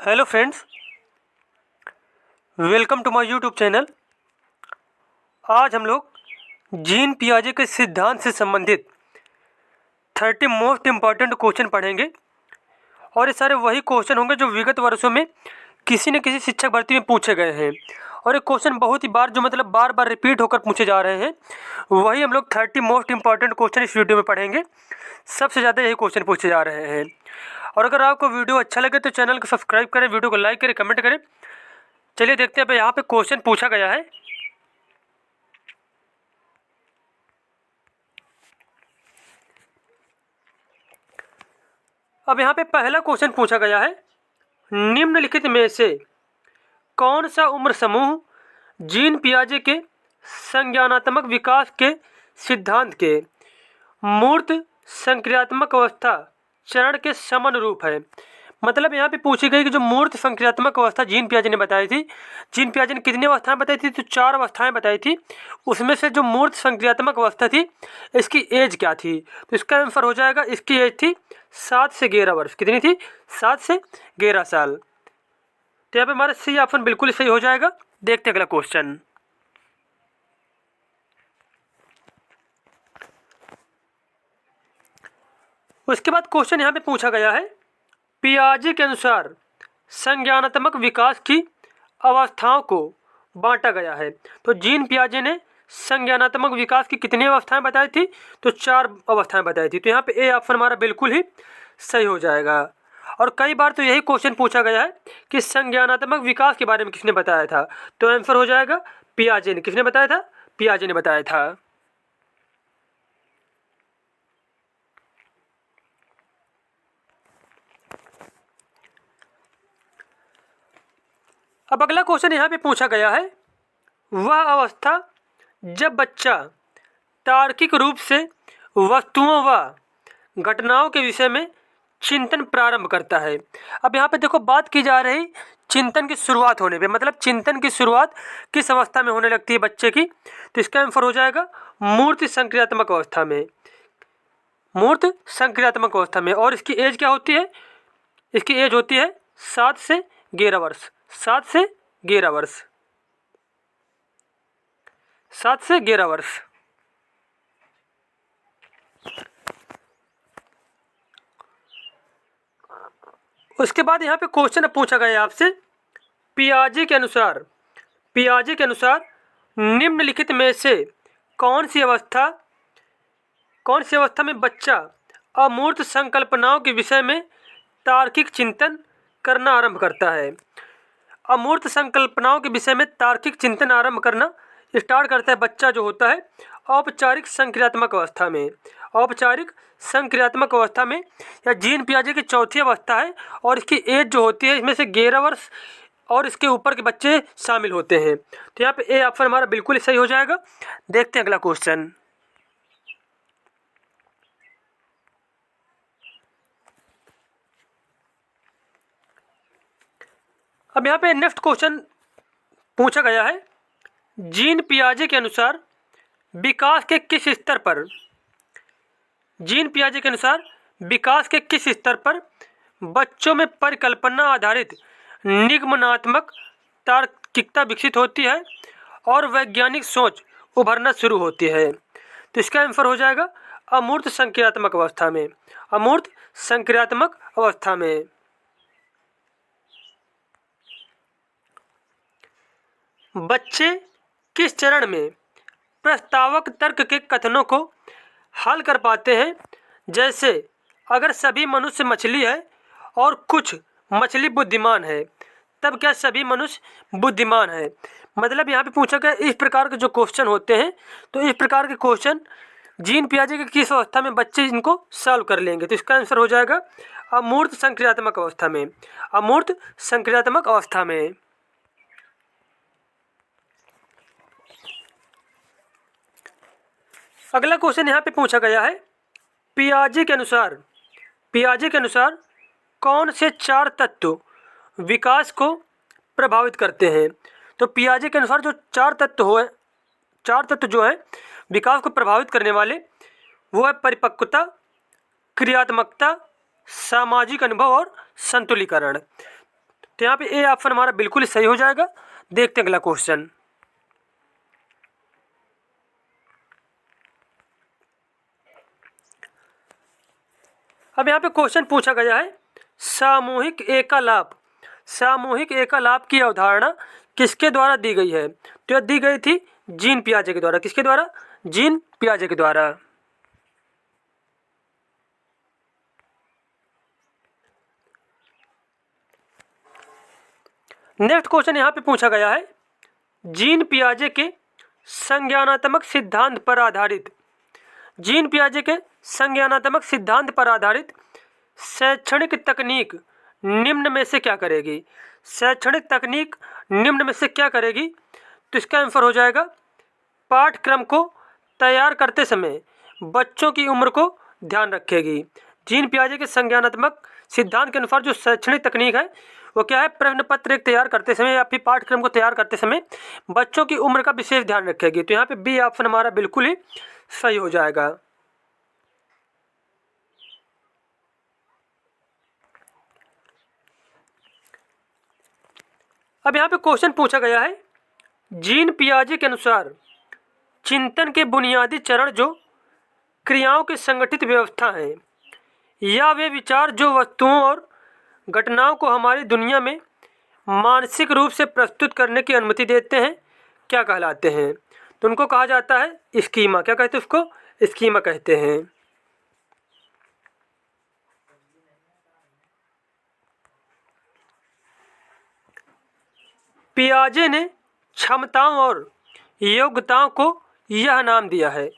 Hello friends, welcome to my YouTube channel. आज हम लोग जीन पियाजे के सिद्धांत से संबंधित 30 मोस्ट इम्पॉर्टेंट क्वेश्चन पढ़ेंगे। और ये सारे वही क्वेश्चन होंगे जो विगत वर्षों में किसी न किसी शिक्षक भर्ती में पूछे गए हैं। और ये क्वेश्चन बहुत ही बार बार बार रिपीट होकर पूछे जा रहे हैं। वही हम लोग 30 मोस्ट इम्पॉर्टेंट क्वेश्चन इस वीडियो में पढ़ेंगे। सबसे ज़्यादा यही क्वेश्चन पूछे जा रहे हैं। और अगर आपको वीडियो अच्छा लगे तो चैनल को सब्सक्राइब करें, वीडियो को लाइक करें, कमेंट करें। चलिए देखते हैं। यहाँ पे क्वेश्चन पूछा गया है। अब यहाँ पे पहला क्वेश्चन पूछा गया है, निम्नलिखित में से कौन सा उम्र समूह जीन पियाजे के संज्ञानात्मक विकास के सिद्धांत के मूर्त संक्रियात्मक अवस्था चरण के समानुरूप है। मतलब यहाँ पे पूछी गई कि जो मूर्त संक्रियात्मक अवस्था जीन पियाजे ने बताई थी, जीन पियाजे ने कितनी अवस्थाएं बताई थी? तो 4 अवस्थाएं बताई थी। उसमें से जो मूर्त संक्रियात्मक अवस्था थी, इसकी एज क्या थी? तो इसका आंसर हो जाएगा, इसकी एज थी 7 से 11 वर्ष। कितनी थी? 7 से 11 साल। तो यहाँ पे हमारा सी ऑप्शन बिल्कुल सही हो जाएगा। देखते हैं अगला क्वेश्चन। उसके बाद क्वेश्चन यहाँ पे पूछा गया है, पियाजे के अनुसार संज्ञानात्मक विकास की अवस्थाओं को बांटा गया है। तो जीन पियाजे ने संज्ञानात्मक विकास की कितनी अवस्थाएं बताई थी? तो 4 अवस्थाएं बताई थी। तो यहाँ पे ए ऑप्शन हमारा बिल्कुल ही सही हो जाएगा। और कई बार तो यही क्वेश्चन पूछा गया है कि संज्ञानात्मक विकास के बारे में किसने बताया था? तो आंसर हो जाएगा पियाजे ने। किसने बताया था? पियाजे ने बताया था। अब अगला क्वेश्चन यहाँ पे पूछा गया है, वह अवस्था जब बच्चा तार्किक रूप से वस्तुओं व घटनाओं के विषय में चिंतन प्रारंभ करता है। अब यहाँ पे देखो, बात की जा रही चिंतन की शुरुआत होने पे, मतलब चिंतन की शुरुआत किस अवस्था में होने लगती है बच्चे की? तो इसका आंसर हो जाएगा मूर्त संक्रियात्मक अवस्था में। मूर्त संक्रियात्मक अवस्था में। और इसकी एज क्या होती है? इसकी एज होती है 7 से 11 वर्ष। 7 से 11 वर्ष। 7 से 11 वर्ष। उसके बाद यहाँ पे क्वेश्चन पूछा गया है आपसे, पियाजे के अनुसार निम्नलिखित में से कौन सी अवस्था में बच्चा अमूर्त संकल्पनाओं के विषय में तार्किक चिंतन करना आरंभ करता है? अमूर्त संकल्पनाओं के विषय में तार्किक चिंतन आरंभ करना स्टार्ट करता है बच्चा जो होता है औपचारिक संक्रियात्मक अवस्था में। औपचारिक संक्रियात्मक अवस्था में, या जीन पियाजे की चौथी अवस्था है। और इसकी एज जो होती है, इसमें से 11 वर्ष और इसके ऊपर के बच्चे शामिल होते हैं। तो यहाँ पे ए ऑप्शन हमारा बिल्कुल सही हो जाएगा। देखते हैं अगला क्वेश्चन। अब यहाँ पे नेक्स्ट क्वेश्चन पूछा गया है, जीन पियाजे के अनुसार विकास के किस स्तर पर बच्चों में परिकल्पना आधारित निगमनात्मक तार्किकता विकसित होती है और वैज्ञानिक सोच उभरना शुरू होती है? तो इसका आंसर हो जाएगा अमूर्त संक्रियात्मक अवस्था में। अमूर्त संक्रियात्मक अवस्था में। बच्चे किस चरण में प्रस्तावक तर्क के कथनों को हल कर पाते हैं? जैसे अगर सभी मनुष्य मछली है और कुछ मछली बुद्धिमान है, तब क्या सभी मनुष्य बुद्धिमान है? मतलब यहाँ पे पूछा गया, इस प्रकार के जो क्वेश्चन होते हैं, तो इस प्रकार के क्वेश्चन जीन पियाजे के किस अवस्था में बच्चे इनको सॉल्व कर लेंगे? तो इसका आंसर हो जाएगा अमूर्त संक्रियात्मक अवस्था में। अमूर्त संक्रियात्मक अवस्था में। अगला क्वेश्चन यहाँ पे पूछा गया है, पियाजे के अनुसार कौन से 4 तत्व विकास को प्रभावित करते हैं? तो पियाजे के अनुसार जो 4 तत्व जो है विकास को प्रभावित करने वाले, वो है परिपक्वता, क्रियात्मकता, सामाजिक अनुभव और संतुलीकरण। तो यहाँ पे ए ऑप्शन हमारा बिल्कुल ही सही हो जाएगा। देखते हैं अगला क्वेश्चन। अब यहाँ पे क्वेश्चन पूछा गया है सामूहिक एकालाप। सामूहिक एकालाप की अवधारणा किसके द्वारा दी गई है? तो यह दी गई थी जीन पियाजे के द्वारा। किसके द्वारा? जीन पियाजे के द्वारा। नेक्स्ट क्वेश्चन यहाँ पे पूछा गया है जीन पियाजे के संज्ञानात्मक सिद्धांत पर आधारित। जीन पियाजे के संज्ञानात्मक सिद्धांत पर आधारित शैक्षणिक तकनीक निम्न में से क्या करेगी? शैक्षणिक तकनीक निम्न में से क्या करेगी? तो इसका आंसर हो जाएगा पाठ्यक्रम को तैयार करते समय बच्चों की उम्र को ध्यान रखेगी। जीन पियाजे के संज्ञानात्मक सिद्धांत के अनुसार जो शैक्षणिक तकनीक है वो क्या है? प्रश्न पत्र एक तैयार करते समय या फिर पाठ्यक्रम को तैयार करते समय बच्चों की उम्र का विशेष ध्यान रखेगी। तो यहाँ पे बी ऑप्शन हमारा बिल्कुल ही सही हो जाएगा। अब यहाँ पे क्वेश्चन पूछा गया है जीन पियाजे के अनुसार चिंतन के बुनियादी चरण जो क्रियाओं की संगठित व्यवस्था है या वे विचार जो वस्तुओं और घटनाओं को हमारी दुनिया में मानसिक रूप से प्रस्तुत करने की अनुमति देते हैं, क्या कहलाते हैं? तो उनको कहा जाता है स्कीमा। क्या कहते हैं उसको? स्कीमा कहते हैं। पियाजे ने क्षमताओं और योग्यताओं को यह नाम दिया है।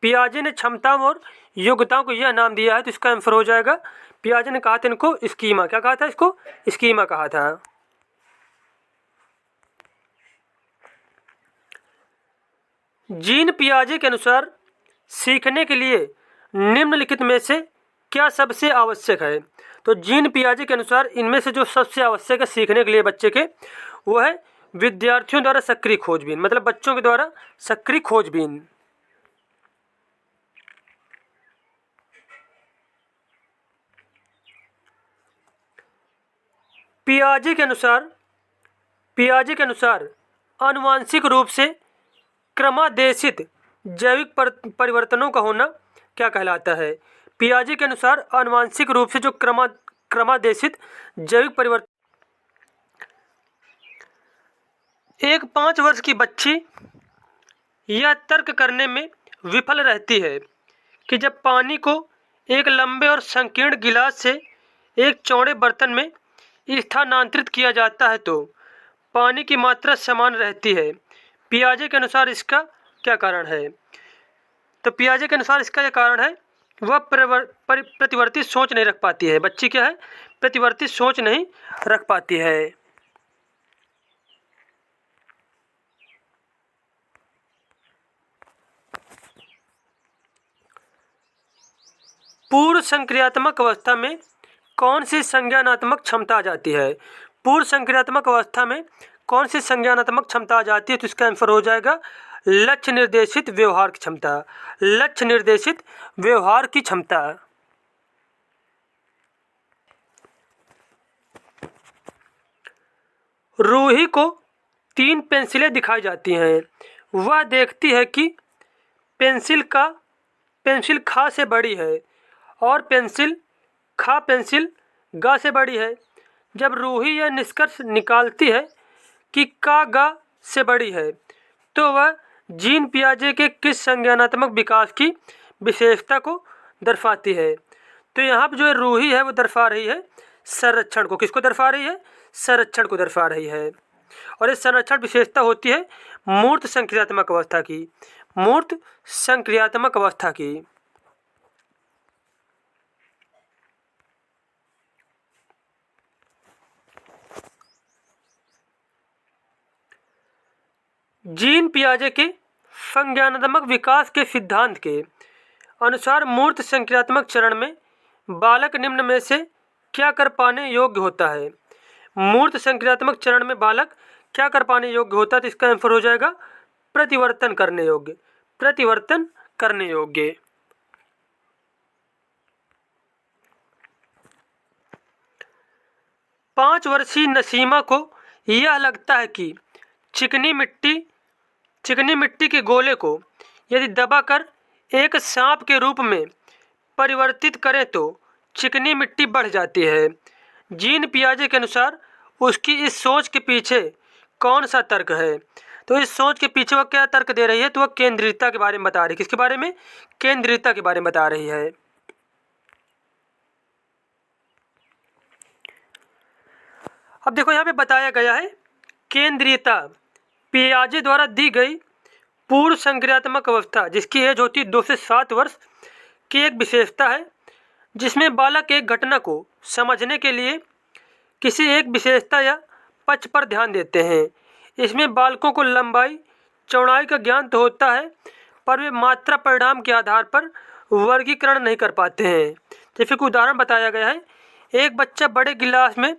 पियाजे ने क्षमताओं और योग्यताओं को यह नाम दिया है। तो इसका आंसर हो जाएगा पियाजे ने कहा था इनको स्कीमा। क्या कहा था? इसको स्कीमा कहा था। जीन पियाजे के अनुसार सीखने के लिए निम्नलिखित में से क्या सबसे आवश्यक है? तो जीन पियाजे के अनुसार इनमें से जो सबसे आवश्यक है सीखने के लिए बच्चे के, वो है विद्यार्थियों द्वारा सक्रिय खोजबीन, मतलब बच्चों के द्वारा सक्रिय खोजबीन। पियाजे के अनुसार आनुवांशिक रूप से क्रमादेशित जैविक परिवर्तनों का होना क्या कहलाता है? पियाजे के अनुसार आनुवांशिक रूप से जो क्रमादेशित जैविक परिवर्तन, एक 5 वर्ष की बच्ची यह तर्क करने में विफल रहती है कि जब पानी को एक लंबे और संकीर्ण गिलास से एक चौड़े बर्तन में स्थानांतरित किया जाता है तो पानी की मात्रा समान रहती है। पियाजे के अनुसार इसका क्या कारण है? तो पियाजे के अनुसार इसका यह कारण है वह प्रतिवर्ती सोच नहीं रख पाती है। बच्ची क्या है? प्रतिवर्ती सोच नहीं रख पाती है। पूर्व संक्रियात्मक अवस्था में कौन सी संज्ञानात्मक क्षमता आ जाती है? पूर्व संक्रियात्मक अवस्था में कौन सी संज्ञानात्मक क्षमता आ जाती है? तो इसका आंसर हो जाएगा लक्ष्य निर्देशित व्यवहार की क्षमता। लक्ष्य निर्देशित व्यवहार की क्षमता। रूही को 3 पेंसिलें दिखाई जाती हैं। वह देखती है कि पेंसिल खा से बड़ी है और पेंसिल गा से बड़ी है। जब रूही यह निष्कर्ष निकालती है कि का गा से बड़ी है तो वह जीन पियाजे के किस संज्ञानात्मक विकास की विशेषता को दर्शाती है? तो यहाँ पर जो रूही है वो दर्शा रही है संरक्षण को। किसको दर्शा रही है? संरक्षण को दर्शा रही है। और इस संरक्षण विशेषता होती है मूर्त संक्रियात्मक अवस्था की। मूर्त संक्रियात्मक अवस्था की। जीन पियाजे के संज्ञानात्मक विकास के सिद्धांत के अनुसार मूर्त संक्रियात्मक चरण में बालक निम्न में से क्या कर पाने योग्य होता है? मूर्त संक्रियात्मक चरण में बालक क्या कर पाने योग्य होता है? तो इसका आंसर हो जाएगा प्रतिवर्तन करने योग्य। प्रतिवर्तन करने योग्य। 5 वर्षीय नसीमा को यह लगता है कि चिकनी मिट्टी के गोले को यदि दबाकर एक सांप के रूप में परिवर्तित करें तो चिकनी मिट्टी बढ़ जाती है। जीन पियाजे के अनुसार उसकी इस सोच के पीछे कौन सा तर्क है? तो इस सोच के पीछे वह क्या तर्क दे रही है? तो वह केंद्रीयता के बारे में बता रही है। किसके बारे में? केंद्रीयता के बारे में बता रही है। अब देखो यहाँ पे बताया गया है केंद्रीयता पियाजे द्वारा दी गई पूर्व संक्रियात्मक अवस्था जिसकी एज होती है 2 से 7 वर्ष की एक विशेषता है जिसमें बालक एक घटना को समझने के लिए किसी एक विशेषता या पक्ष पर ध्यान देते हैं। इसमें बालकों को लंबाई चौड़ाई का ज्ञान तो होता है पर वे मात्रा परिणाम के आधार पर वर्गीकरण नहीं कर पाते हैं। जैसे कि उदाहरण बताया गया है, एक बच्चा बड़े गिलास में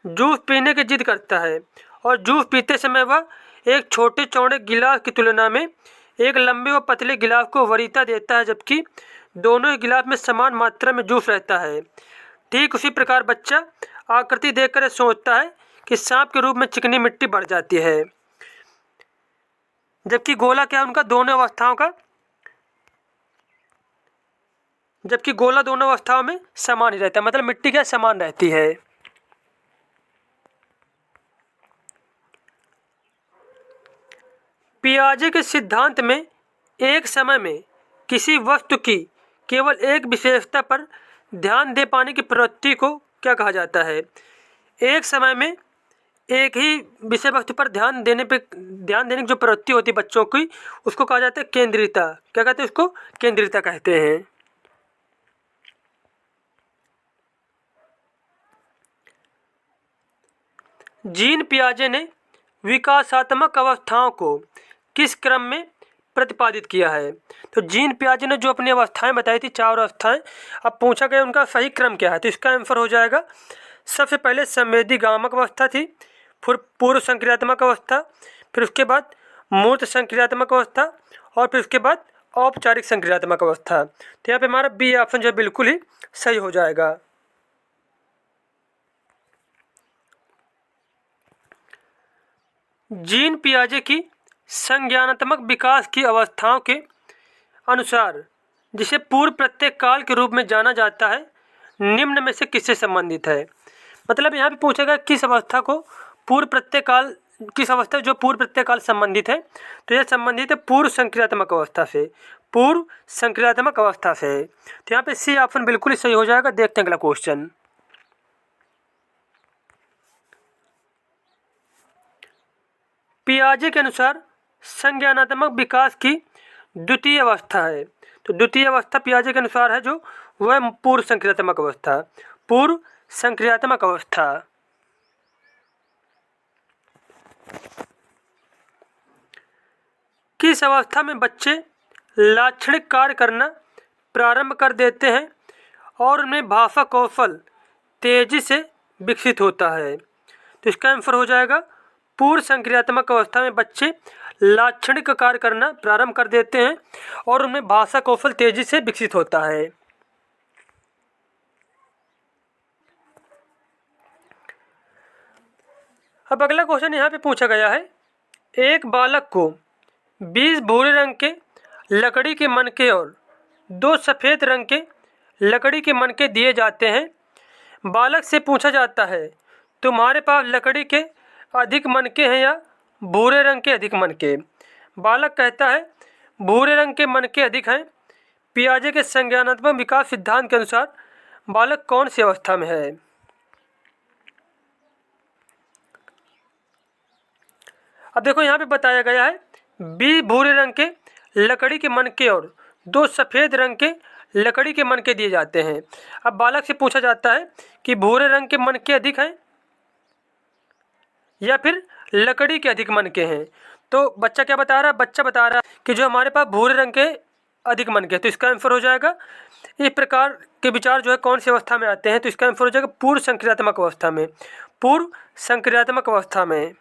जूस पीने की जिद करता है और जूस पीते समय वह एक छोटे चौड़े गिलास की तुलना में एक लंबे व पतले गिलास को वरीयता देता है जबकि दोनों ही गिलास में समान मात्रा में जूस रहता है। ठीक उसी प्रकार बच्चा आकृति देखकर सोचता है कि सांप के रूप में चिकनी मिट्टी बढ़ जाती है जबकि गोला क्या है उनका दोनों अवस्थाओं का जबकि गोला दोनों अवस्थाओं में समान ही रहता है, मतलब मिट्टी क्या समान रहती है। पियाजे के सिद्धांत में एक समय में किसी वस्तु की केवल एक विशेषता पर ध्यान दे पाने की प्रवृत्ति को क्या कहा जाता है? एक समय में एक ही विषय वस्तु पर ध्यान देने की जो प्रवृत्ति होती है बच्चों की उसको कहा जाता है केंद्रीयता। क्या कहते हैं उसको? केंद्रीयता कहते हैं। जीन पियाजे ने विकासात्मक अवस्थाओं को किस क्रम में प्रतिपादित किया है? तो जीन पियाजे ने जो अपनी अवस्थाएं बताई थी 4 अवस्थाएं, अब पूछा गया उनका सही क्रम क्या है? तो इसका आंसर हो जाएगा सबसे पहले संवेदीगामक अवस्था थी, फिर पूर्व संक्रियात्मक अवस्था, फिर उसके बाद मूर्त संक्रियात्मक अवस्था और फिर उसके बाद औपचारिक संक्रियात्मक अवस्था। तो यहाँ पे हमारा बी ऑप्शन जो है बिल्कुल ही सही हो जाएगा। जीन पियाजे की संज्ञानात्मक विकास की अवस्थाओं के अनुसार जिसे पूर्व प्रत्येक काल के रूप में जाना जाता है निम्न में से किससे संबंधित है? मतलब यहाँ पे पूछेगा किस अवस्था को पूर्व प्रत्येक काल किस अवस्था जो पूर्व प्रत्येक काल संबंधित है? तो यह संबंधित है पूर्व संक्रियात्मक अवस्था से। पूर्व संक्रियात्मक अवस्था से तो यहाँ पे सी ऑप्शन बिल्कुल ही सही हो जाएगा। देखते हैं अगला क्वेश्चन। पियाजे के अनुसार संज्ञानात्मक विकास की द्वितीय अवस्था है। तो द्वितीय अवस्था पियाजे के अनुसार है जो वह पूर्व संक्रियात्मक अवस्था। पूर्व संक्रियात्मक अवस्था किस अवस्था में बच्चे लाक्षणिक कार्य करना प्रारंभ कर देते हैं और उनमें भाषा कौशल तेजी से विकसित होता है? तो इसका आंसर हो जाएगा पूर्व संक्रियात्मक अवस्था में बच्चे लाक्षणिक कार्य करना प्रारंभ कर देते हैं और उनमें भाषा कौशल तेजी से विकसित होता है। अब अगला क्वेश्चन यहाँ पे पूछा गया है, एक बालक को 20 भूरे रंग के लकड़ी के मनके और 2 सफ़ेद रंग के लकड़ी के मनके दिए जाते हैं। बालक से पूछा जाता है तुम्हारे पास लकड़ी के अधिक मनके हैं या भूरे रंग के अधिक मनके? बालक कहता है भूरे रंग के मनके अधिक हैं। पियाजे के संज्ञानात्मक विकास सिद्धांत के अनुसार बालक कौन सी अवस्था में है? अब देखो यहाँ पे बताया गया है 20 भूरे रंग के लकड़ी के मनके और 2 सफ़ेद रंग के लकड़ी के मनके दिए जाते हैं। अब बालक से पूछा जाता है कि भूरे रंग के मनके अधिक हैं या फिर लकड़ी के अधिक मनके हैं। तो बच्चा क्या बता रहा है? बच्चा बता रहा है कि जो हमारे पास भूरे रंग के अधिक मनके। तो इसका आंसर हो जाएगा इस प्रकार के विचार जो है कौन सी अवस्था में आते हैं? तो इसका आंसर हो जाएगा पूर्व संक्रियात्मक अवस्था में। पूर्व संक्रियात्मक अवस्था में।